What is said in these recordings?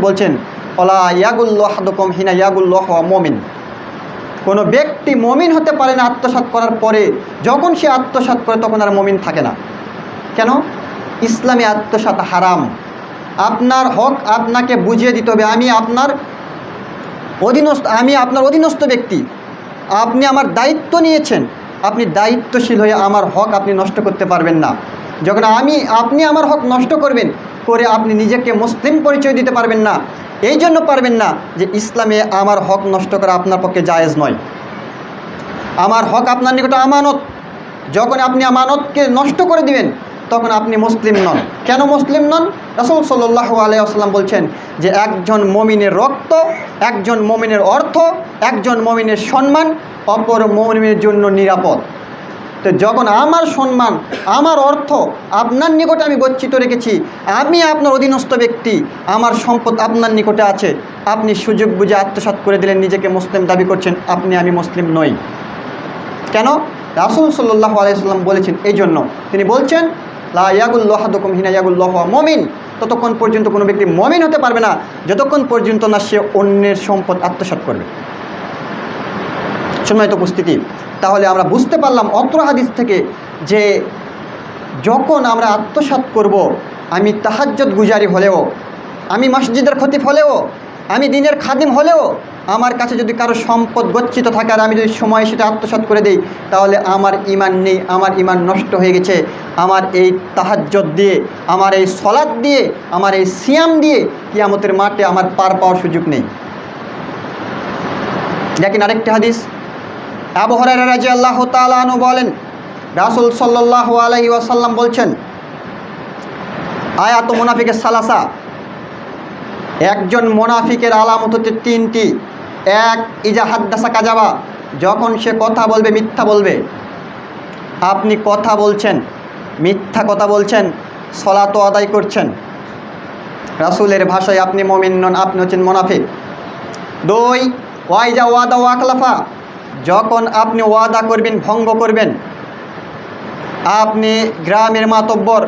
বলছেন ওলা ইয়াগুল্লাহ আহাদুকুম হিনা ইয়াগুল্লাহ ওয়া মুমিন। কোনো ব্যক্তি মুমিন হতে পারে না আত্মসাৎ করার পরে, যখন সে আত্মসাৎ করে তখন আর মুমিন থাকে না। কেন? ইসলামে আত্মসাৎ হারাম। আপনার হক আপনাকে বুঝিয়ে দিতে হবে। আমি আপনার অধীনস্থ ব্যক্তি, আপনি আমার দায়িত্ব নিয়েছেন, আপনি দায়িত্বশীল হয়ে আমার হক আপনি নষ্ট করতে পারবেন না। যখন আপনি আমার হক নষ্ট করবেন করে আপনি নিজেকে মুসলিম পরিচয় দিতে পারবেন না। এই জন্য পারবেন না যে ইসলামে আমার হক নষ্ট করা আপনার পক্ষে জায়েজ নয়। আমার হক আপনার নিকট আমানত, যখন আপনি আমানতকে নষ্ট করে দিবেন তখন আপনি মুসলিম নন। কেন মুসলিম নন? রাসূল সাল্লাল্লাহু আলাইহি ওয়াসাল্লাম বলছেন যে একজন মুমিনের রক্ত, একজন মুমিনের অর্থ, একজন মুমিনের সম্মান অপর মুমিনের জন্য নিরাপদ। তো যখন আমার সম্মান, আমার অর্থ আপনার নিকটে আমি গচ্ছিত রেখেছি, আমি আপনার অধীনস্থ ব্যক্তি, আমার সম্পদ আপনার নিকটে আছে, আপনি সুযোগ বুঝে আত্মসাৎ করে দিলেন, নিজেকে মুসলিম দাবি করছেন, আমি মুসলিম নই। কেন? রাসূল সাল্লাল্লাহু আলাইহি ওয়াসাল্লাম বলেছেন এই জন্য। তিনি বলছেন লা ইয়াগুল্লাহু আহাদুকুম হিনা ইয়াগুল্লাহু ওয়া মুমিন। ততক্ষণ পর্যন্ত কোনো ব্যক্তি মুমিন হতে পারবে না যতক্ষণ পর্যন্ত না সে অন্যের সম্পদ আত্মসাৎ করবে। সম্মানিত উপস্থিতি, তাহলে আমরা বুঝতে পারলাম অত্র হাদিস থেকে যে যখন আমরা আত্মসাৎ করব, আমি তাহাজ্জুদ গুজারি হলেও, আমি মসজিদের খতিব হলেও, আমি দিনের খাদিম হলেও, আমার কাছে যদি কারো সম্পদ গচ্ছিত থাকে আর আমি যদি সময় সেটা আত্মসাৎ করে দিই, তাহলে আমার ঈমান নেই, আমার ঈমান নষ্ট হয়ে গেছে। আমার এই তাহাজ্জুদ দিয়ে, আমার এই সলাত দিয়ে, আমার এই সিয়াম দিয়ে কিয়ামতের মাঠে আমার পার পাওয়ার সুযোগ নেই। দেখেন আরেকটি হাদিস, আবু হুরায়রা রাদিয়াল্লাহু তাআলা আনহু বলেন রাসূল সাল্লাল্লাহু আলাইহি ওয়াসাল্লাম বলছেন আয়াত মুনাফিকের সালাসা, একজন মুনাফিকের আলামত হচ্ছে তিনটি। এক, ইজা হাদ্দাসা কাযাবা, যখন সে কথা বলবে মিথ্যা বলবে। আপনি কথা বলছেন, মিথ্যা কথা বলছেন, সলাতও আদায় করছেন, রাসূলের ভাষায় আপনি মুমিন নন, আপনি হচ্ছেন মুনাফিক। দুই, ওয়াইজা ওয়াদা ওয়াকলাফা, যখন আপনি ওয়াদা করবেন ভঙ্গ করবেন। আপনি গ্রামের মাতব্বর,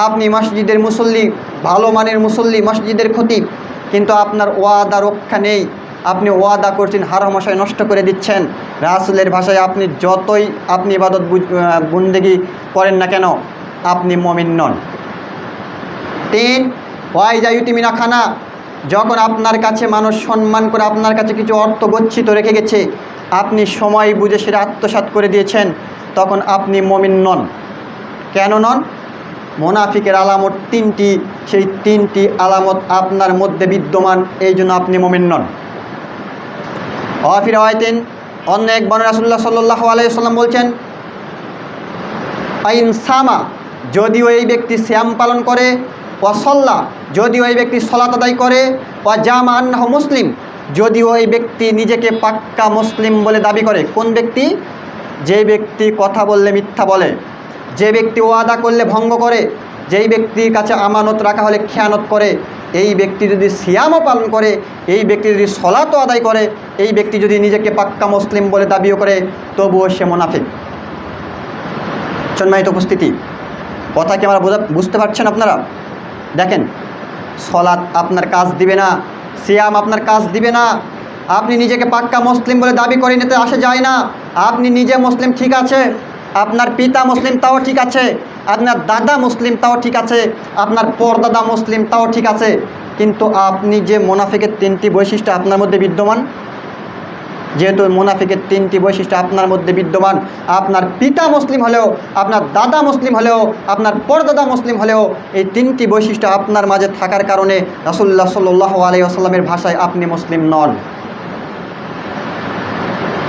আপনি মসজিদের মুসল্লি, ভালো মানের মুসল্লি, মসজিদের খতিব, কিন্তু আপনার ওয়াদা রক্ষা নেই, আপনি ওয়াদা করছেন, হারামশাই নষ্ট করে দিচ্ছেন। রাসূলের ভাষায় আপনি যতই আপনি ইবাদত বন্দেগী করেন না কেন, আপনি মুমিন নন। তিন, ওয়াইজা ইউতিমিনা খানা, যখন আপনার কাছে মানুষ সম্মান করে আপনার কাছে কিছু অর্থ গচ্ছিত রেখে গেছে, আপনি সময় বুঝে সেটা আত্মসাৎ করে দিয়েছেন, তখন আপনি মুমিন নন। কেন নন? মুনাফিকের আলামত তিনটি, সেই তিনটি আলামত আপনার মধ্যে বিদ্যমান, এই জন্য আপনি মুমিন নন। ওয়াফি রাওয়ায়াতিন, অন্য এক বর্ণনায় রাসূলুল্লাহ সাল্লাল্লাহু আলাইহি ওয়াসাল্লাম বলছেন আইন সামা, যদিও এই ব্যক্তি সিয়াম পালন করে, ওয়া সাল্লা, যদিও এই ব্যক্তি সালাত আদায় করে, ওয়া জামা আন্নাহু মুসলিম, যদিও এই ব্যক্তি নিজেকে পাক্কা মুসলিম বলে দাবি করে। কোন ব্যক্তি? যে ব্যক্তি কথা বললে মিথ্যা বলে, যে ব্যক্তি ওয়াদা করলে ভঙ্গ করে, যেই ব্যক্তির কাছে আমানত রাখা হলে খেয়ানত করে, এই ব্যক্তি যদি সিয়ামও পালন করে, এই ব্যক্তি যদি সলাতও আদায় করে, এই ব্যক্তি যদি নিজেকে পাক্কা মুসলিম বলে দাবিও করে, তবুও সে মুনাফিক। সম্মানিত উপস্থিতি, কথা কি আমরা বুঝতে পারছেন আপনারা? দেখেন, সলাত আপনার কাজ দিবে না, সিয়াম আপনার কাজ দিবে না। আপনি নিজেকে পাক্কা মুসলিম বলে দাবি করে নিতে আসে যায় না। আপনি নিজে মুসলিম ঠিক আছে, আপনার পিতা মুসলিম তাও ঠিক আছে, আপনার দাদা মুসলিম তাও ঠিক আছে, আপনার পরদাদা মুসলিম তাও ঠিক আছে, কিন্তু আপনি যে মুনাফিকের তিনটি বৈশিষ্ট্য আপনার মধ্যে বিদ্যমান, যেহেতু মুনাফিকের তিনটি বৈশিষ্ট্য আপনার মধ্যে বিদ্যমান, আপনার পিতা মুসলিম হলেও, আপনার দাদা মুসলিম হলেও, আপনার পরদাদা মুসলিম হলেও, এই তিনটি বৈশিষ্ট্য আপনার মাঝে থাকার কারণে রাসূলুল্লাহ সাল্লাল্লাহু আলাইহি ওয়াসাল্লামের ভাষায় আপনি মুসলিম নন।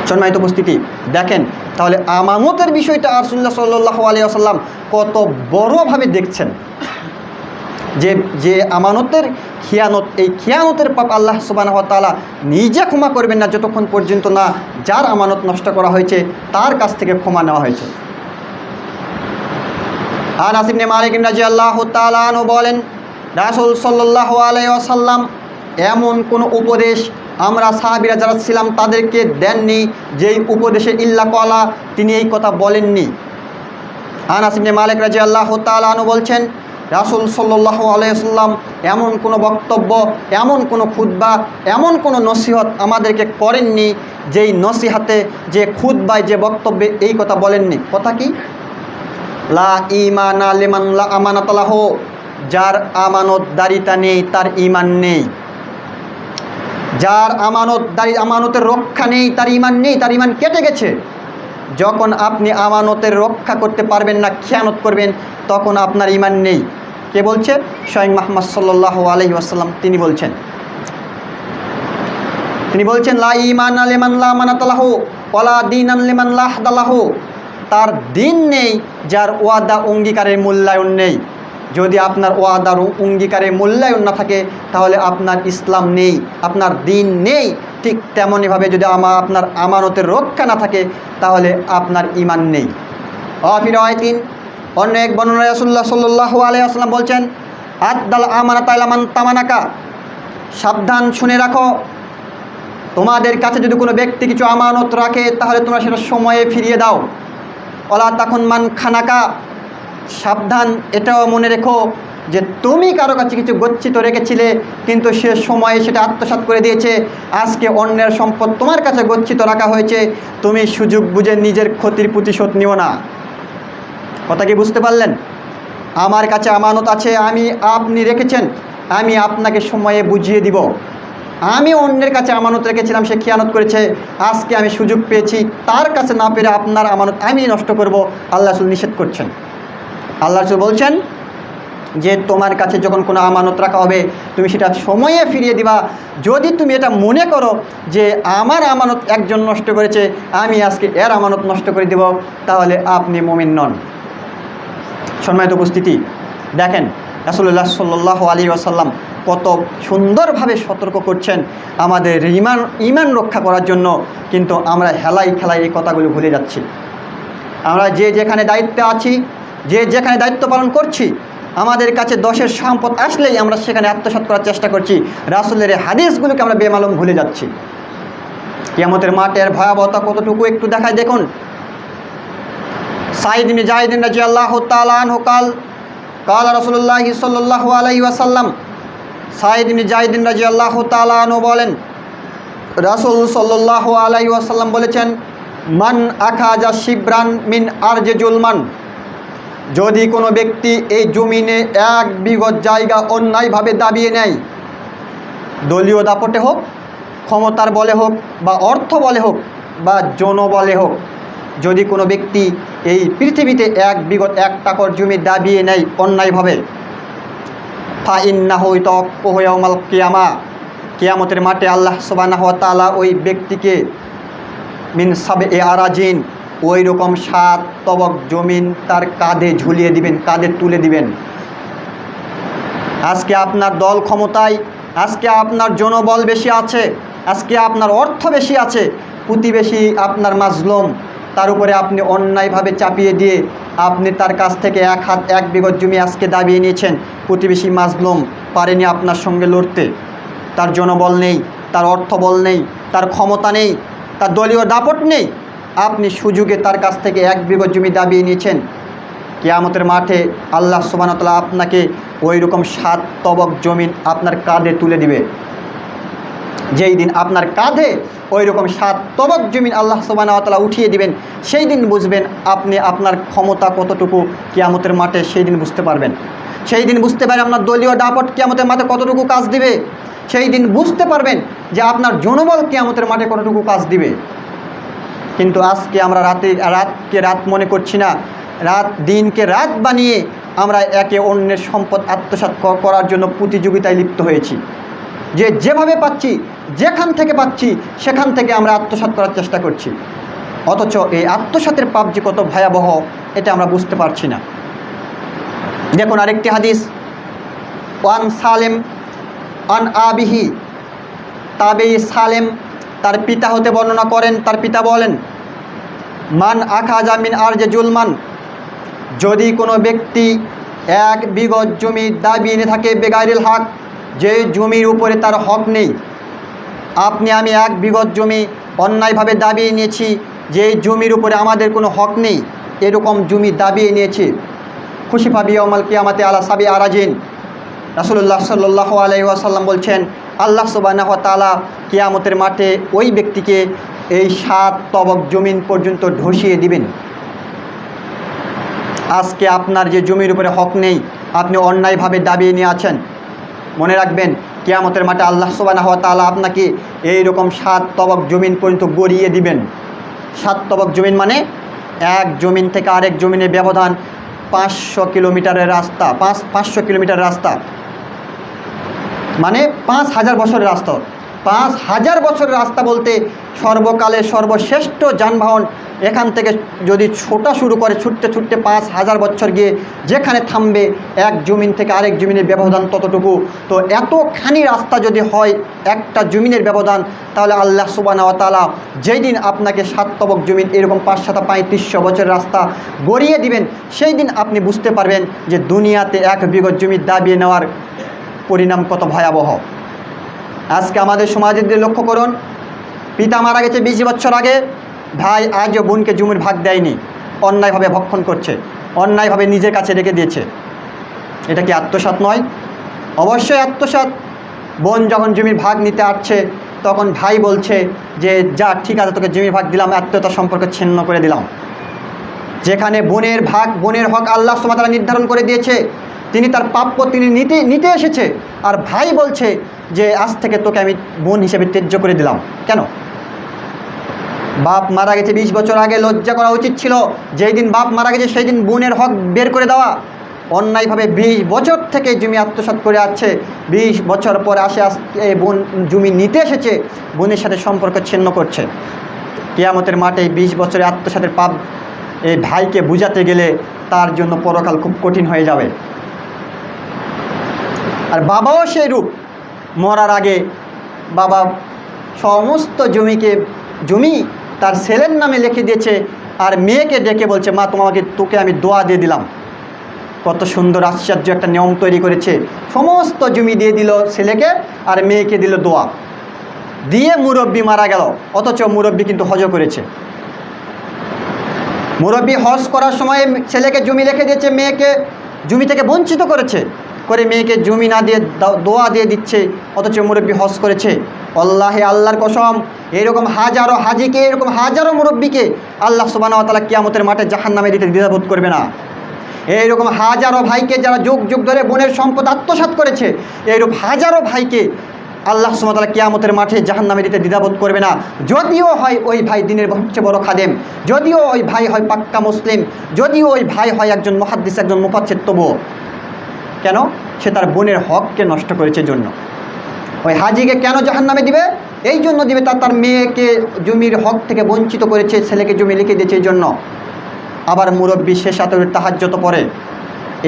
সম্মানিত উপস্থিতি, দেখেন তাহলে আমানতের বিষয়টা রাসূলুল্লাহ সাল্লাল্লাহু আলাইহি ওয়াসাল্লাম কত বড়ভাবে দেখছেন, যে আমানতের খিয়ানত, এই খিয়ানতের পাপ আল্লাহ সুবহানাহু ওয়া তাআলা নিজে ক্ষমা করবেন না যতক্ষণ পর্যন্ত না যার আমানত নষ্ট করা হয়েছে তার কাছ থেকে ক্ষমা নেওয়া হয়েছে। আনাস ইবনে মালিক রাদিয়াল্লাহু তাআলা আনহু বলেন রাসূল সাল্লাল্লাহু আলাইহি ওয়াসাল্লাম এমন কোনো উপদেশ আমরা সাহাবীরা যারা ছিলাম তাদেরকে দেননি যেই উপদেশে ইল্লা কলা, তিনি এই কথা বলেননি। আনাস ইবনে মালিক রাদিয়াল্লাহু তাআলা আনহু বলছেন রাসূল সাল্লাল্লাহু আলাইহি ওয়াসাল্লাম এমন কোনো বক্তব্য, এমন কোনো খুতবা, এমন কোনো নসিহত আমাদেরকে করেননি যেই নসিহাতে, যে খুতবায়, যে বক্তব্যে এই কথা বলেননি। কথা কি? লা ঈমানা লিমান লা আমানাতা লাহু, যার আমানতদারিতা নেই তার ঈমান নেই। যার আমানতের রক্ষা নেই তার ঈমান নেই, তার ঈমান কেটে গেছে। যখন আপনি আমানতের রক্ষা করতে পারবেন না, খেয়ানত করবেন, তখন আপনার ঈমান নেই। কে বলছে? স্বয়ং মুহাম্মদ সাল্লাল্লাহু আলাইহি ওয়াসাল্লাম তিনি বলছেন লা ঈমানা লিমান লা আমানাতা লাহু ওয়ালা দীনান লিমান লা আহদা লাহু, তার দিন নেই যার ওয়াদা অঙ্গীকারের মূল্যায়ন নেই। যদি আপনার ওয়াদার অঙ্গীকারের মূল্যায়ন না থাকে তাহলে আপনার ইসলাম নেই, আপনার দিন নেই। ঠিক তেমনইভাবে যদি আপনার আমানতের রক্ষা না থাকে তাহলে আপনার ঈমান নেই। ফি রাওয়ায়াতিন, অন্য এক বর্ণনায় রাসূলুল্লাহ সাল্লাল্লাহু আলাইহি ওয়াসাল্লাম বলছেন আদ্দাল আমানাতা ইলা মান তামানাকা, সাবধান শুনে রাখো, তোমাদের কাছে যদি কোনো ব্যক্তি কিছু আমানত রাখে তাহলে তোমরা সেটা সময়ে ফিরিয়ে দাও। ওয়ালা তাকুন মান খানাকা, সাবধান এটাও মনে রেখো যে তুমি কারো কাছে কিছু গচ্ছিত রেখেছিলে কিন্তু সে সময়ে সেটা আত্মসাৎ করে দিয়েছে, আজকে অন্যের সম্পদ তোমার কাছে গচ্ছিত রাখা হয়েছে, তুমি সুযোগ বুঝে নিজের ক্ষতির প্রতিশোধ নিও না। কথা কি বুঝতে পারলেন? আমার কাছে আমানত আছে, আপনি রেখেছেন, আমি আপনাকে সময়ে বুঝিয়ে দিব। আমি অন্যের কাছে আমানত রেখেছিলাম, সে খেয়ানত করেছে, আজকে আমি সুযোগ পেয়েছি, তার কাছে না পেরে আপনার আমানত আমি নষ্ট করব। আল্লাহ রাসূল নিষেধ করছেন। আল্লাহ রাসূল বলছেন যে তোমার কাছে যখন কোনো আমানত রাখা হবে তুমি সেটা সময়ে ফিরিয়ে দিবা। যদি তুমি এটা মনে করো যে আমার আমানত একজন নষ্ট করেছে, আমি আজকে এর আমানত নষ্ট করে দেব, তাহলে আপনি মুমিন নন। সম্মানিত উপস্থিতি, দেখেন রাসূলুল্লাহ সাল্লাল্লাহু আলাইহি ওয়াসাল্লাম কত সুন্দরভাবে সতর্ক করছেন আমাদের ঈমান রক্ষা করার জন্য, কিন্তু আমরা হেলায় খেলায় এই কথাগুলো ভুলে যাচ্ছি। আমরা যে যেখানে দায়িত্বে আছি, যে যেখানে দায়িত্ব পালন করছি, আমাদের কাছে 10-এর সম্পদ আসলেই আমরা সেখানে আত্মসাৎ করার চেষ্টা করছি। রাসূলের হাদিসগুলোকে আমরা বেমালুম ভুলে যাচ্ছি। কিয়ামতের মাঠের ভয়াবহতা কতটুকু একটু দেখায় দেখুন। সাঈদ ইবনে যায়েদ রাদিয়াল্লাহু তাআলা আনহু قال رسول الله صلى الله عليه وسلم, সাঈদ ইবনে যায়েদ রাদিয়াল্লাহু তাআলা আনহু বলেন রাসূল সাল্লাল্লাহু আলাইহি ওয়াসাল্লাম বলেছেন মান আখাজা শিবরান মিন আরজি জুলমান, যদি কোনো ব্যক্তি এই জমিনে 1 বিঘত জায়গা অন্যায়ভাবে দাবিয়ে নেয়, দলীয় দাপটে হোক, ক্ষমতার বলে হোক, বা অর্থ বলে হোক, বা জনবলে হোক, যদি কোনো ব্যক্তি এই পৃথিবীতে 1 বিঘত 1 টাকার জমি দাবিয়ে নেয় অন্যায়ভাবে, ফা ইন্নাহু ইয়াতাওয়াক্কাহু ইয়াউমাল কিয়ামা, কিয়ামতের মাঠে আল্লাহ সুবহানাহু ওয়া তাআলা ওই ব্যক্তিকে মিন সাবঈ আরাজিন, ওই রকম 7 তবক জমিন তার কাঁধে ঝুলিয়ে দিবেন, কাঁধে তুলে দিবেন। আজকে আপনার দল ক্ষমতায়, আজকে আপনার জনবল বেশি আছে, আজকে আপনার অর্থ বেশি আছে, প্রতিবেশী আপনার মাজলুম, তার উপরে আপনি অন্যায়ভাবে চাপিয়ে দিয়ে আপনি তার কাছ থেকে 1 বিঘত জমি আজকে দাবিয়ে নিয়েছেন। প্রতিবেশী মাজলুম, পারেনি আপনার সঙ্গে লড়তে, তার জনবল নেই, তার অর্থবল নেই, তার ক্ষমতা নেই, তার দলীয় দাপট নেই, আপনি সুযোগে তার কাছ থেকে 1 বিঘত জমি দাবিয়ে নিয়েছেন। কিয়ামতের মাঠে আল্লাহ সুবহানাহু ওয়া তাআলা আপনাকে ওই রকম 7 তবক জমিন আপনার কাঁধে তুলে দিবে। যেই দিন আপনার কাঁধে ওই রকম 7 তবক জমিন আল্লাহ সুবহানাহু ওয়া তাআলা উঠিয়ে দিবেন, সেই দিন বুঝবেন আপনি আপনার ক্ষমতা কতটুকু কিয়ামতের মাঠে, সেই দিন বুঝতে পারবেন। সেই দিন বুঝতে পারবেন আপনার দলীয় দাপট কিয়ামতের মাঠে কতটুকু কাজ দিবে, সেই দিন বুঝতে পারবেন যে আপনার জনবল কিয়ামতের মাঠে কতটুকু কাজ দিবে। কিন্তু আজকে আমরা রাতকে রাত মনে করছি না, দিনকে রাত বানিয়ে আমরা একে অন্যের সম্পদ আত্মসাৎ করার জন্য প্রতিযোগিতায় লিপ্ত হয়েছি। যেভাবে পাচ্ছি, যেখান থেকে পাচ্ছি, সেখান থেকে আমরা আত্মসাৎ করার চেষ্টা করছি। অথচ এই আত্মসাতের পাপ যে কত ভয়াবহ এটা আমরা বুঝতে পারছি না। দেখুন আরেকটি হাদিস, ওয়ান সালেম আন আবিহি, তাবেঈ সালেম তার পিতা হতে বর্ণনা করেন, তার পিতা বলেন মান আখাজা মিন আরজি জুলমান, যদি কোনো ব্যক্তি 1 বিঘত জমি দাবি এনে থাকে বেগাইরিল হক, যে জমির উপরে তার হক নেই, আমি 1 বিঘত জমি অন্যায়ভাবে দাবিয়ে নিয়েছি, যে জমির উপরে আমাদের কোনো হক নেই, এরকম জমি দাবিয়ে নিয়েছি। খুশিফা বিয়মাল কিয়ামাতে আলা সাবি আরাজিন। রাসূলুল্লাহ সাল্লাল্লাহু আলাইহি ওয়াসাল্লাম বলছেন, আল্লাহ সুবহানাহু ওয়া তাআলা কিয়ামতের মাঠে ওই ব্যক্তিকে এই 7 তবক জমিন পর্যন্ত ধসিয়ে দিবেন। আজকে আপনার যে জমির উপরে হক নেই, আপনি অন্যায়ভাবে দাবিয়ে নিয়ে আছেন, মনে রাখবেন কিয়ামতের মাঠে আল্লাহ সুবহানাহু ওয়া তাআলা আপনাকে এইরকম 7 তবক জমিন পর্যন্ত গড়িয়ে দিবেন। 7 তবক জমিন মানে এক জমিন থেকে আরেক জমিনের ব্যবধান 500 কিলোমিটারের রাস্তা, 500 কিলোমিটার রাস্তা মানে 5000 বছরের রাস্তা। 5000 বছরের রাস্তা বলতে সর্বকালের সর্বশ্রেষ্ঠ যানবাহন এখান থেকে যদি ছোটা শুরু করে, ছুটতে ছুটতে 5000 বছর গিয়ে যেখানে থামবে, এক জমিন থেকে আরেক জমিনের ব্যবধান ততটুকু। তো এতখানি রাস্তা যদি হয় একটা জমিনের ব্যবধান, তাহলে আল্লাহ সুবহানাহু ওয়া তাআলা যেই দিন আপনাকে 7 তবক জমিন এরকম 535 বছরের রাস্তা গড়িয়ে দিবেন, সেই দিন আপনি বুঝতে পারবেন যে দুনিয়াতে 1 বিঘত জমি দাবিয়ে নেওয়ার পরিণাম কত ভয়াবহ। আজকে আমাদের সমাজের দিকে লক্ষ্য করুন, পিতা মারা গেছে 20 বছর আগে, ভাই আজও বোনকে জমির ভাগ দেয়নি, অন্যায়ভাবে ভক্ষণ করছে, অন্যায়ভাবে নিজের কাছে রেখে দিয়েছে। এটা কি আত্মসাৎ নয়? অবশ্যই আত্মসাৎ। বোন যখন জমির ভাগ নিতে আসছে, তখন ভাই বলছে যে যা ঠিক আছে, তোকে জমির ভাগ দিলাম, আত্মীয়তার সম্পর্ক ছিন্ন করে দিলাম। যেখানে বোনের ভাগ, বোনের হক আল্লাহ সুবহানাহু ওয়া তাআলা নির্ধারণ করে দিয়েছে, তিনি তার প্রাপ্য তিনি নিতে এসেছে, আর ভাই বলছে যে আজ থেকে তোকে আমি বোন হিসেবে ত্যায্য করে দিলাম। কেন? বাপ মারা গেছে 20 বছর আগে, লজ্জা করা উচিত ছিল। যেই দিন বাপ মারা গেছে সেই দিন বোনের হক বের করে দেওয়া। অন্যায়ভাবে 20 বছর থেকে জমি আত্মসাৎ করে আসছে, 20 বছর পরে এই বোন জমি নিতে এসেছে, বোনের সাথে সম্পর্ক ছিন্ন করছে। কিয়ামতের মাঠে 20 বছরে আত্মসাতের পাপ এই ভাইকে বুঝাতে গেলে তার জন্য পরকাল খুব কঠিন হয়ে যাবে। আর বাবাও সেই রূপ, মরার আগে বাবা সমস্ত জমি তার ছেলের নামে লিখে দিয়েছে, আর মেয়েকে ডেকে বলছে, মা তোকে আমি দোয়া দিয়ে দিলাম। কত সুন্দর আশ্চর্য একটা নিয়ম তৈরি করেছে। সমস্ত জমি দিয়ে দিল ছেলেকে, আর মেয়েকে দিল দোয়া দিয়ে। মুরব্বি মারা গেল, অথচ মুরব্বি কিন্তু হজও করেছে। মুরব্বি হজ করার সময় ছেলেকে জমি লিখে দিয়েছে, মেয়েকে জমি থেকে বঞ্চিত করেছে, করে মেয়েকে জমি না দিয়ে দোয়া দিয়ে দিচ্ছে, অথচ মুরব্বি হজ করেছে। আল্লাহর কসম, এরকম হাজারো হাজিকে, এরকম হাজারো মুরব্বিকে আল্লাহ সুবহানাহু ওয়া তাআলা কিয়ামতের মাঠে জাহান্নামে দিতে দ্বিধাবোধ করবে না। এইরকম হাজারো ভাইকে যারা যুগ যুগ ধরে বোনের সম্পদ আত্মসাৎ করেছে, এইরকম হাজারো ভাইকে আল্লাহ সুবহানাহু ওয়া তাআলা কিয়ামতের মাঠে জাহান্নামে দিতে দ্বিধাবোধ করবে না। যদিও হয় ওই ভাই দিনের সবচেয়ে বড় খাদেম, যদিও ওই ভাই হয় পাক্কা মুসলিম, যদিও ওই ভাই হয় একজন মুহাদ্দিস, একজন মুফাসসির, তবুও কেন? সে তার বোনের হককে নষ্ট করেছে জন্য। ওই হাজিকে কেন জাহান্নামে দিবে? এই জন্য দিবে তার মেয়েকে জমির হক থেকে বঞ্চিত করেছে, ছেলেকে জমি লিখে দিয়েছে এই জন্য। আবার মুরব্বি শেষ রাতের তাহাজ্জুদ পড়ে,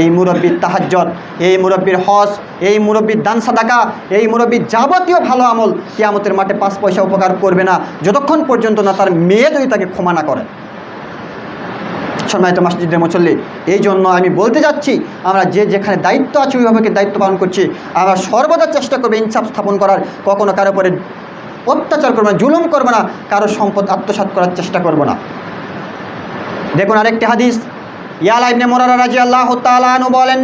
এই মুরব্বির তাহাজ্জুদ, এই মুরব্বির হজ, এই মুরব্বির দান সাদাকা, এই মুরব্বির যাবতীয় ভালো আমল কিয়ামতের মাঠে 5 পয়সা উপকার করবে না, যতক্ষণ পর্যন্ত না তার মেয়ে যদি তাকে ক্ষমা না করে। সম্মানিত মসজিদের মুসল্লি, এই জন্য আমি বলতে যাচ্ছি, আমরা যেখানে দায়িত্ব আছে অভিভাবকের দায়িত্ব পালন করছি, আমরা সর্বদা চেষ্টা করবো ইনসাফ স্থাপন করার, কখনো কারো উপরে অত্যাচার করবো না, জুলুম করবো না, কারো সম্পদ আত্মসাৎ করার চেষ্টা করবো না। দেখুন আরেকটি হাদিস, ইয়ালা ইবনে মুরারা রাদিয়াল্লাহু তাআলা আনহু বলেন,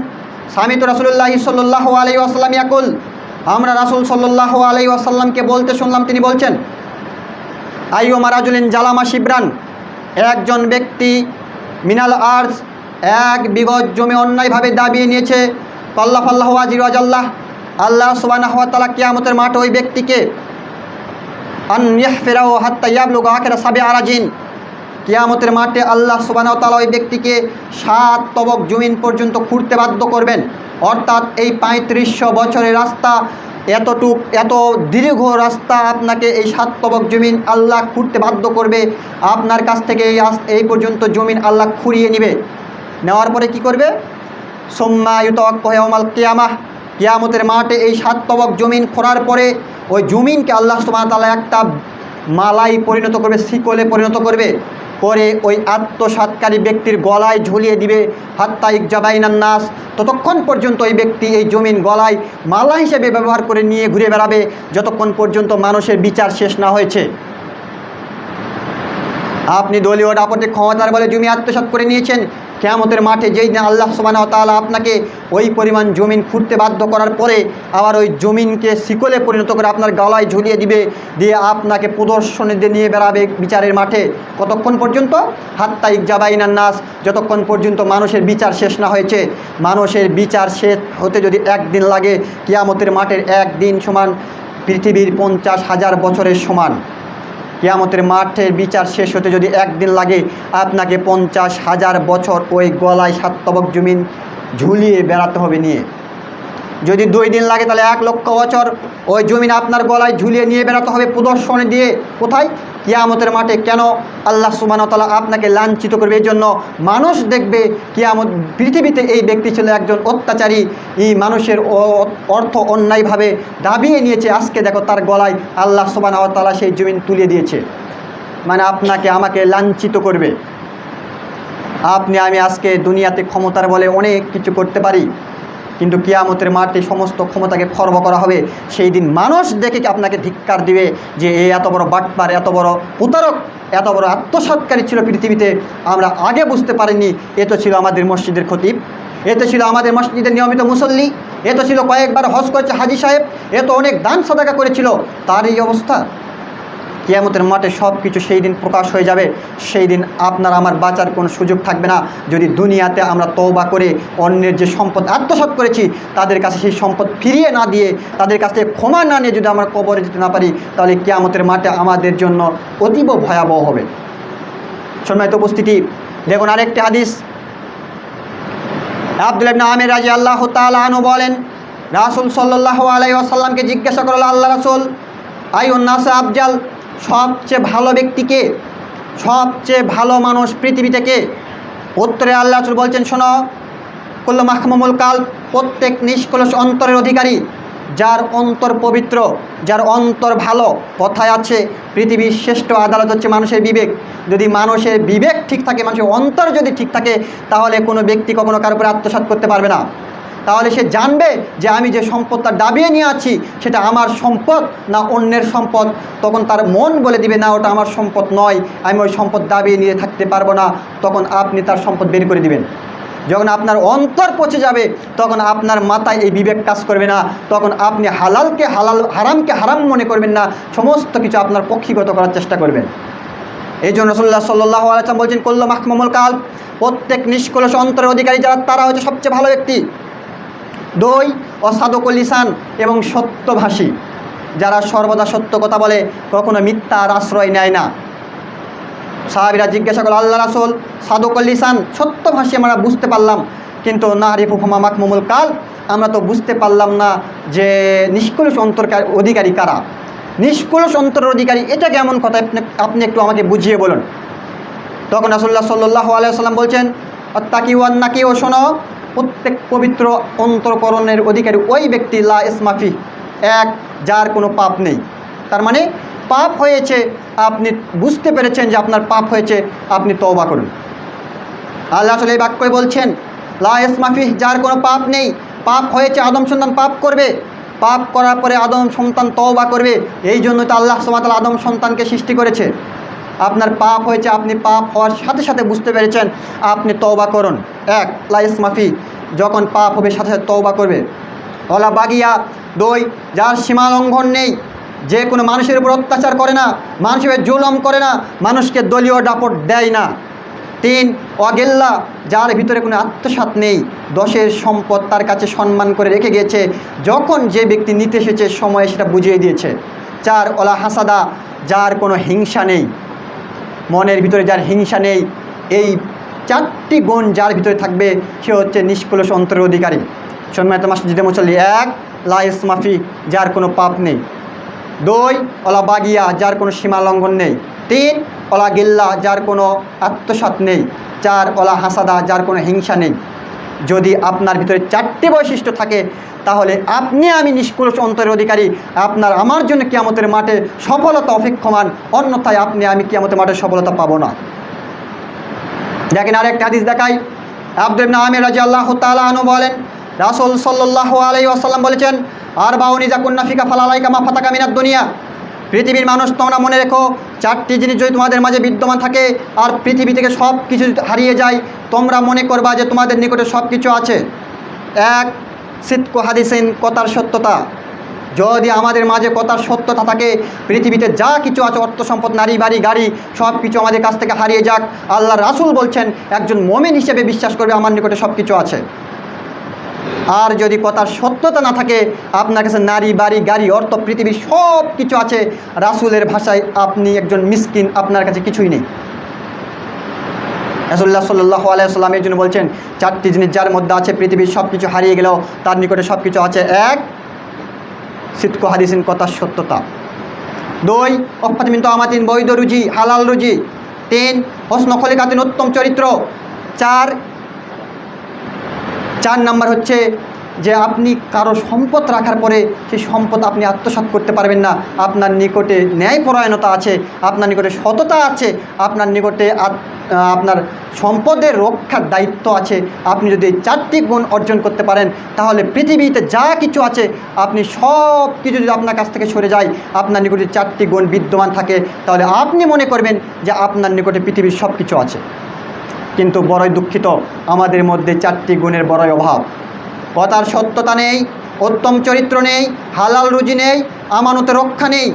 সামিতু রাসূলুল্লাহি সাল্লাল্লাহু আলাইহি ওয়াসাল্লাম ইয়াকুল, আমরা রাসূল সাল্লাল্লাহু আলাইহি ওয়াসাল্লামকে বলতে শুনলাম, তিনি বলছেন, আইয়ুমা রাজুলিন জালামা শিবরান, একজন ব্যক্তি মিনাল আরজ, 1 বিঘত জমি অন্যায়ভাবে দাবিয়ে নিয়েছে, কাল্লাফাল্লাহু আজরি ওয়াজাল্লাহ, আল্লাহ সুবহানাহু ওয়া তাআলা কিয়ামতের মাঠে ওই ব্যক্তিকে আন ইয়াহফিরাহু হাত্তা ইয়াবলুগা আখিরা সাবি আরাজিন, কিয়ামতের মাঠে আল্লাহ সুবহানাহু ওয়া তাআলা ওই ব্যক্তিকে 7 তবক জমিন পর্যন্ত খুঁড়তে বাধ্য করবেন। অর্থাৎ এই 3500 বছরের রাস্তা, এত দীর্ঘ রাস্তা আপনাকে এই 7 তবক জমিন আল্লাহ খুঁড়তে বাধ্য করবে। আপনার কাছ থেকে এই পর্যন্ত জমিন আল্লাহ খুঁড়িয়ে নেবে। নেওয়ার পরে কি করবে? সুম্মা ইউতাওয়াক্কাহু ইয়াওমাল কিয়ামাহ, কিয়ামতের মাঠে এই 7 তবক জমিন খোঁড়ার পরে ওই জমিনকে আল্লাহ সুবহানাহু ওয়া তাআলা একটা মালাই পরিণত করবে, শিকলে পরিণত করবে, করে ওই আত্মসাৎকারী ব্যক্তির গলায় ঝুলিয়ে দিবে। হাত্তা ইকজাবাইনান নাস, ততক্ষণ পর্যন্ত ওই ব্যক্তি এই জমিন গলায় মালা হিসেবে ব্যবহার করে নিয়ে ঘুরে বেড়াবে, যতক্ষণ পর্যন্ত মানুষের বিচার শেষ না হয়েছে। আপনি দলীয় দাপটে ক্ষমতার বলে জমি আত্মসাৎ করে নিয়েছেন, কিয়ামতের মাঠে যেই দিন আল্লাহ সুবহানাহু ওয়া তাআলা আপনাকে ওই পরিমাণ জমিন খুঁড়তে বাধ্য করার পরে আবার ওই জমিনকে শিকলে পরিণত করে আপনার গলায় ঝুলিয়ে দিবে, দিয়ে আপনাকে প্রদর্শনী দিয়ে নিয়ে বেড়াবে বিচারের মাঠে। কতক্ষণ পর্যন্ত? হাত্তা ইকজাবাইনান নাস, যতক্ষণ পর্যন্ত মানুষের বিচার শেষ না হয়েছে। মানুষের বিচার শেষ হতে যদি একদিন লাগে, কিয়ামতের মাঠের একদিন সমান পৃথিবীর 50,000 বছরের সমান। কিয়ামতের মাঠের বিচার শেষ হতে যদি একদিন লাগে, আপনাকে 50,000 বছর ওই গলায় 7 তবক জমিন ঝুলিয়ে বেড়াতে হবে নিয়ে। যদি 2 দিন লাগে তাহলে 1,00,000 বছর ওই জমিন আপনার গলায় ঝুলিয়ে নিয়ে বেড়াতে হবে প্রদর্শনী দিয়ে। কোথায়? কিয়ামতের মাঠে। কেন? আল্লাহ সুবহানাহু ওয়া তাআলা আপনাকে লাঞ্ছিত করবে। এই জন্য মানুষ দেখবে কিয়ামত পৃথিবীতে এই ব্যক্তি ছিল একজন অত্যাচারী, এই মানুষের অর্থ অন্যায়ভাবে দাবিয়ে নিয়েছে, আজকে দেখো তার গলায় আল্লাহ সুবহানাহু ওয়া তাআলা সেই জমিন তুলে দিয়েছে। মানে আপনাকে আমাকে লাঞ্ছিত করবে। আপনি আমি আজকে দুনিয়াতে ক্ষমতার বলে অনেক কিছু করতে পারি, কিন্তু কিয়ামতের মাঠে সমস্ত ক্ষমতাকে খর্ব করা হবে। সেই দিন মানুষ দেখে আপনাকে ধিক্কার দিবে যে এ এত বড় বাটপার, এত বড় প্রতারক, এত বড় আত্মসাৎকারী ছিল পৃথিবীতে, আমরা আগে বুঝতে পারিনি। এ তো ছিল আমাদের মসজিদের খতিব, এ তো ছিল আমাদের মসজিদের নিয়মিত মুসল্লি, এ তো ছিল কয়েকবার হজ করেছে হাজি সাহেব, এ তো অনেক দান সাদাকা করেছিল, তার এই অবস্থা। কিয়ামতের মাঠে সব কিছু সেই দিন প্রকাশ হয়ে যাবে। সেই দিন আপনার আমার বাঁচার কোনো সুযোগ থাকবে না। যদি দুনিয়াতে আমরা তওবা করে অন্যের যে সম্পদ আত্মসাৎ করেছি তাদের কাছে সেই সম্পদ ফিরিয়ে না দিয়ে, তাদের কাছ থেকে ক্ষমা না নিয়ে যদি আমরা কবরে যেতে না পারি, তাহলে কিয়ামতের মাঠে আমাদের জন্য অতীব ভয়াবহ হবে। সম্মানিত উপস্থিতি, দেখুন আরেকটি হাদিস। আব্দুল্লাহ ইবনে আমির রাদিয়াল্লাহু তাআলা আনহু বলেন, রাসূল সাল্লাল্লাহু আলাইহি ওয়াসাল্লামকে জিজ্ঞাসা করল, আল্লাহ রাসূল, আইয়ুন নাস আফজাল, সবচেয়ে ভালো ব্যক্তিকে, সবচেয়ে ভালো মানুষ পৃথিবী থেকে? উত্তরে আল্লাহ রাসূল বলছেন, শোনো, কুল্লু মাহমুমুল কাল, প্রত্যেক নিষ্কলুষ অন্তরের অধিকারী, যার অন্তর পবিত্র, যার অন্তর ভালো। কথায় আছে পৃথিবীর শ্রেষ্ঠ আদালত হচ্ছে মানুষের বিবেক। যদি মানুষের বিবেক ঠিক থাকে, মানুষের অন্তর যদি ঠিক থাকে, তাহলে কোনো ব্যক্তি কখনো কারোর উপরে আত্মসাৎ করতে পারবে না। তাহলে সে জানবে যে আমি যে সম্পদটা দাবিয়ে নিয়ে আছি সেটা আমার সম্পদ না অন্যের সম্পদ। তখন তার মন বলে দিবে, না ওটা আমার সম্পদ নয়, আমি ওই সম্পদ দাবিয়ে নিয়ে থাকতে পারবো না। তখন আপনি তার সম্পদ বের করে দিবেন। যখন আপনার অন্তর পচে যাবে, তখন আপনার মাথায় এই বিবেক কাজ করবে না। তখন আপনি হালালকে হালাল, হারামকে হারাম মনে করবেন না, সমস্ত কিছু আপনার পক্ষীগত করার চেষ্টা করবেন। এই জন্য রাসূলুল্লাহ সাল্লাল্লাহু আলাইহি ওয়াসাল্লাম বলছেন, কুল্লু মাহমুমুল কাল, প্রত্যেক নিষ্কলুষ অন্তরের অধিকারী যারা, তারা হচ্ছে সবচেয়ে ভালো ব্যক্তি। 2, অসাদুকুল লিসান, এবং সত্যভাষী, যারা সর্বদা সত্য কথা বলে, কখনো মিথ্যার আশ্রয় নেয় না। সাহাবীরা জিজ্ঞাসা করল, আল্লাহ রাসূল, সাদুকুল লিসান, সত্যভাষী আমরা বুঝতে পারলাম, কিন্তু নারিফু হুমা মাহমুমুল কাল, আমরা তো বুঝতে পারলাম না যে নিষ্কলুষ অন্তরের অধিকারী কারা। নিষ্কলুষ অন্তরের অধিকারী এটা কেমন কথা, আপনি একটু আমাকে বুঝিয়ে বলুন। তখন রাসূলুল্লাহ সাল্লাল্লাহু আলাইহি ওয়াসাল্লাম বলছেন, আত্তাকি ওয়ান নাকি, ও শোনো, প্রত্যেক পবিত্র অন্তরকরণের অধিকারী ওই ব্যক্তি, লা ইসমাফি, এক, যার কোনো পাপ নেই। তার মানে পাপ হয়েছে, আপনি বুঝতে পেরেছেন যে আপনার পাপ হয়েছে, আপনি তওবা করুন। আল্লাহ আসলে এই বাক্যই বলছেন, লা ইসমাফি, যার কোনো পাপ নেই। পাপ হয়েছে, আদম সন্তান পাপ করবে, পাপ করার পরে আদম সন্তান তওবা করবে। এই জন্য তো আল্লাহ সুবহানাহু ওয়া তাআলা আদম সন্তানকে সৃষ্টি করেছে। আপনার পাপ হয়েছে, আপনি পাপ হওয়ার সাথে সাথে বুঝতে পেরেছেন, আপনি তওবা করুন। এক, লা ইসমাফি, যখন পাপ হবে সাথে সাথে তওবা করবে। ওয়ালা বাগিয়া, 2, যার সীমা লঙ্ঘন নেই, যে কোনো মানুষের উপর অত্যাচার করে না, মানুষের জুলুম করে না, মানুষকে দলীয় দাপট দেয় না। 3, অগেল্লা, যার ভিতরে কোনো আত্মসাৎ নেই, 10-এর সম্পদ তার কাছে সম্মান করে রেখে গিয়েছে, যখন যে ব্যক্তি নিতে এসেছে সময়ে সেটা বুঝিয়ে দিয়েছে। 4, ওলা হাসাদা, যার কোনো হিংসা নেই, মনের ভিতরে যার হিংসা নেই। এই 4টি গুণ যার ভিতরে থাকবে, সে হচ্ছে নিষ্কলুষ অন্তরের অধিকারী। সম্মানিত মসজিদে মুসল্লি, 1, লা ইসমাফি, যার কোনো পাপ নেই। 2, ওলা বাগিয়া, যার কোনো সীমা লঙ্ঘন নেই। 3, ওলা গিল্লা, যার কোনো আত্মসাৎ নেই। 4, ওলা হাসাদা, যার কোনো হিংসা নেই। যদি আপনার ভিতরে 4টি বৈশিষ্ট্য থাকে, তাহলে আপনি আমি নিষ্কলুষ অন্তরের অধিকারী। আপনার আমার জন্য কিয়ামতের মাঠে সফলতা অপেক্ষমান, অন্যথায় আপনি আমি কিয়ামতের মাঠে সফলতা পাবো না। দেখেন আরেকটা হাদিস দেখাই। আব্দুল্লাহ ইবনে আমির রাদিয়াল্লাহু তাআলা আনহু বলেন, রাসূল সাল্লাল্লাহু আলাইহি ওয়াসাল্লাম বলেছেন, আরবাউন ইযা কুন্না ফিকা ফালালাইকা মা ফাতাকা মিনাদ দুনিয়া। পৃথিবীর মানুষ, তোমরা মনে রেখো, চারটি জিনিস যদি তোমাদের মাঝে বিদ্যমান থাকে আর পৃথিবী থেকে সব কিছু হারিয়ে যায়, তোমরা মনে করবা যে তোমাদের নিকটে সব কিছু আছে। এক, সিদকু হাদিসিন, কথার সত্যতা। যদি আমাদের মাঝে কথার সত্যতা থাকে, পৃথিবীতে যা কিছু আছে, অর্থ সম্পদ, নারী বাড়ি গাড়ি, সব কিছু আমাদের কাছ থেকে হারিয়ে যাক, আল্লাহ রাসূল বলছেন একজন মুমিন হিসেবে বিশ্বাস করবে আমার নিকটে সব কিছু আছে। আর যদি কথার সত্যতা না থাকে, আপনার কাছে নারী বাড়ি গাড়ি অর্থ পৃথিবীর সব কিছু আছে, রাসূলের ভাষায় আপনি একজন মিসকিন, আপনার কাছে কিছুই নেই। রাসূলুল্লাহ সাল্লাল্লাহু আলাইহি ওয়াসাল্লাম এর জন্য বলছেন চারটি জিনিস যার মধ্যে আছে পৃথিবীর সব কিছু হারিয়ে গেলেও তার নিকটে সব কিছু আছে। এক, সিদকু হাদিসিন, কথার সত্যতা। দুই, ওয়াফাত মিন তাআমাতিন, বৈধ রুজি, হালাল রুজি। তিন, হুসনু খলিকাতিন, উত্তম চরিত্র। চার নাম্বার হচ্ছে যে আপনি কারো সম্পদ রাখার পরে সেই সম্পদ আপনি আত্মসাৎ করতে পারবেন না। আপনার নিকটে ন্যায়পরায়ণতা আছে, আপনার নিকটে সততা আছে, আপনার নিকটে আপনার সম্পদের রক্ষার দায়িত্ব আছে। আপনি যদি এই চারটি গুণ অর্জন করতে পারেন, তাহলে পৃথিবীতে যা কিছু আছে আপনি সব কিছু যদি আপনার কাছ থেকে সরে যায়, আপনার নিকটে চারটি গুণ বিদ্যমান থাকে, তাহলে আপনি মনে করবেন যে আপনার নিকটে পৃথিবীর সব কিছু আছে। কিন্তু বড়ই দুঃখিত, আমাদের মধ্যে চারটি গুণের বড়ই অভাব। কথার সত্যতা নেই, উত্তম চরিত্র নেই, হালাল রুজি নেই, আমানতের রক্ষা নেই।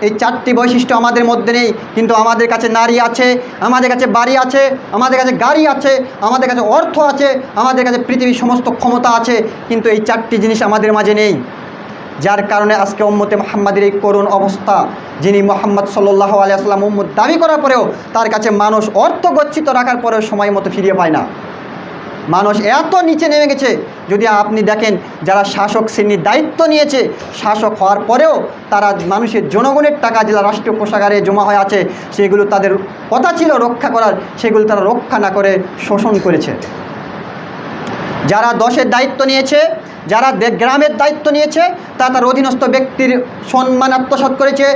এই চারটি বৈশিষ্ট্য আমাদের মধ্যে নেই। কিন্তু আমাদের কাছে নারী আছে, আমাদের কাছে বাড়ি আছে, আমাদের কাছে গাড়ি আছে, আমাদের কাছে অর্থ আছে, আমাদের কাছে পৃথিবীর সমস্ত ক্ষমতা আছে, কিন্তু এই চারটি জিনিস আমাদের মাঝে নেই। যার কারণে আজকে উম্মতে মুহাম্মাদের এই করুণ অবস্থা। যিনি মুহাম্মদ সাল্লাল্লাহু আলাইহি ওয়াসাল্লাম উম্মত দাবি করার পরেও তার কাছে মানুষ অর্থ গচ্ছিত রাখার পরেও সময় মতো ফিরিয়ে পায় না। মানুষ এত নিচে নেমে গেছে। যদি আপনি দেখেন যারা শাসক শ্রেণীর দায়িত্ব নিয়েছে, শাসক হওয়ার পরেও তারা মানুষের জনগণের টাকা যেগুলো রাষ্ট্রীয় কোষাগারে জমা হয়ে আছে, সেগুলো তাদের কথা ছিল রক্ষা করার, সেগুলো তারা রক্ষা না করে শোষণ করেছে। যারা দেশের দায়িত্ব নিয়েছে, যারা গ্রামের দায়িত্ব নিয়েছে, তার অধীনস্থ ব্যক্তির সম্মান আত্মসাৎ করেছে,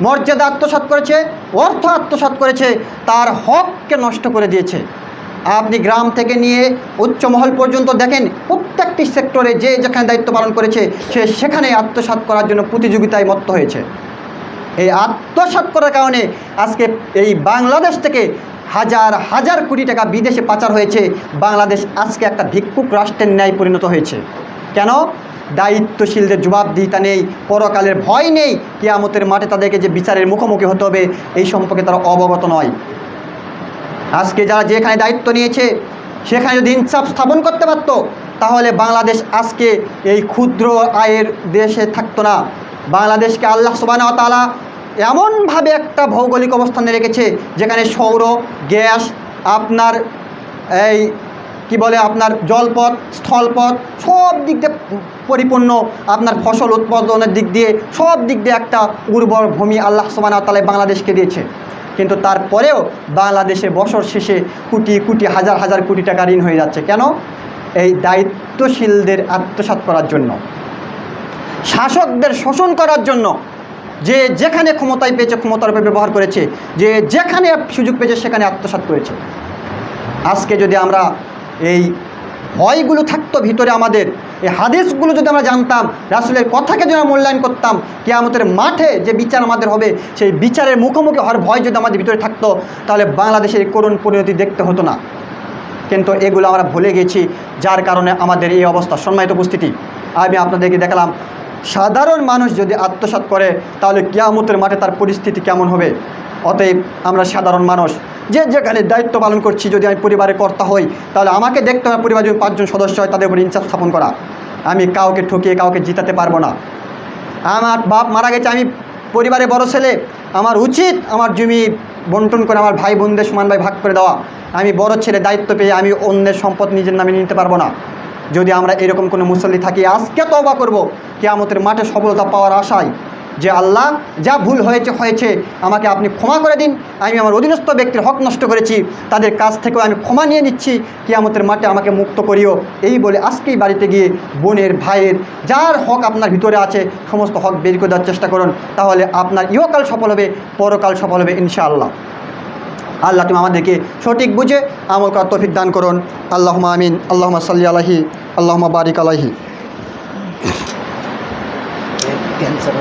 মর্যাদা আত্মসাৎ করেছে, অর্থ আত্মসাৎ করেছে, তার হককে নষ্ট করে দিয়েছে। আপনি গ্রাম থেকে নিয়ে উচ্চ মহল পর্যন্ত দেখেন, প্রত্যেকটি সেক্টরে যে যেখানে দায়িত্ব পালন করেছে সে সেখানে আত্মসাৎ করার জন্য প্রতিযোগিতায় মত্ত হয়েছে। এই আত্মসাৎ করার কারণে আজকে এই বাংলাদেশ থেকে হাজার হাজার কোটি টাকা বিদেশে পাচার হয়েছে। বাংলাদেশ আজকে একটা ভিক্ষুক রাষ্ট্রের ন্যায় পরিণত হয়েছে। কেন? দায়িত্বশীলদের জবাবদিহিতা নেই, পরকালের ভয় নেই, কিয়ামতের মাঠে তাদেরকে যে বিচারের মুখোমুখি হতে হবে এই সম্পর্কে তারা অবগত নয়। আজকে যারা যেখানে দায়িত্ব নিয়েছে সেখানে যদি ইনসাফ স্থাপন করতে পারত, তাহলে বাংলাদেশ আজকে এই ক্ষুদ্র আয়ের দেশে থাকতো না। বাংলাদেশকে আল্লাহ সুবহানাহু ওয়া তাআলা এমনভাবে একটা ভৌগোলিক অবস্থানে রেখেছে যেখানে সৌর, গ্যাস, আপনার এই কি বলে আপনার জলপথ, স্থলপথ সব দিক দিয়ে পরিপূর্ণ, আপনার ফসল উৎপাদনের দিক দিয়ে সব দিক দিয়ে একটা উর্বর ভূমি আল্লাহ সুবহানাহু ওয়া তাআলা বাংলাদেশকে দিয়েছে। কিন্তু তারপরেও বাংলাদেশে বছর শেষে কোটি কোটি হাজার হাজার কোটি টাকা ঋণ হয়ে যাচ্ছে। কেন? এই দায়িত্বশীলদের আত্মসাৎ করার জন্য, শাসকদের শোষণ করার জন্য। যে যেখানে ক্ষমতায় পেয়েছে ক্ষমতার উপর ব্যবহার করেছে, যে যেখানে সুযোগ পেয়েছে সেখানে আত্মসাৎ করেছে। আজকে যদি আমরা এই ভয়গুলো থাকতো ভিতরে, আমাদের এই হাদিসগুলো যদি আমরা জানতাম, রাসূলের কথাকে যদি আমরা মূল্যায়ন করতাম, কিয়ামতের মাঠে যে বিচার আমাদের হবে সেই বিচারের মুখোমুখি হওয়ার ভয় যদি আমাদের ভিতরে থাকতো, তাহলে বাংলাদেশের করুণ পরিণতি দেখতে হতো না। কিন্তু এগুলো আমরা ভুলে গেছি, যার কারণে আমাদের এই অবস্থা। সম্মানিত উপস্থিতি, আমি আপনাদেরকে দেখালাম সাধারণ মানুষ যদি আত্মসাৎ করে তাহলে কিয়ামতের মাঠে তার পরিস্থিতি কেমন হবে। অতএব আমরা সাধারণ মানুষ যে যেখানে দায়িত্ব পালন করছি, যদি আমি পরিবারের কর্তা হই তাহলে আমাকে দেখতে হবে পরিবার যদি 5 জন সদস্য হয় তাদের উপর ইনসাফ স্থাপন করা। আমি কাউকে ঠকিয়ে কাউকে জিতাতে পারবো না। আমার বাপ মারা গেছে, আমি পরিবারে বড় ছেলে, আমার উচিত আমার জমি বন্টন করে আমার ভাই বোনদের সমান ভাই ভাগ করে দেওয়া। আমি বড় ছেলে, দায়িত্ব পেয়ে আমি অন্যের সম্পদ নিজের নামে নিতে পারবো না। যদি আমরা এরকম কোনো মুসল্লি থাকি, আজকে তওবা করব কিয়ামতের মাঠে সফলতা পাওয়ার আশায়, যে আল্লাহ যা ভুল হয়েছে আমাকে আপনি ক্ষমা করে দিন, আমি আমার অধীনস্থ ব্যক্তির হক নষ্ট করেছি, তাদের কাছ থেকেও আমি ক্ষমা নিয়ে নিচ্ছি, কিয়ামতের মাঠে আমাকে মুক্ত করিও। এই বলে আজকেই বাড়িতে গিয়ে বোনের, ভাইয়ের যার হক আপনার ভিতরে আছে সমস্ত হক বের করে দেওয়ার চেষ্টা করুন। তাহলে আপনার ইহকাল সফল হবে, পরকাল সফল হবে ইনশাআল্লাহ। আল্লাহ তুমি আমাদেরকে সঠিক বুঝে আমল করার তৌফিক দান করুন। আল্লাহুম্মা আমিন। আল্লাহুম্মা সাল্লি আলাইহি, আল্লাহুম্মা বারিক আলাইহি। ক্যান্সার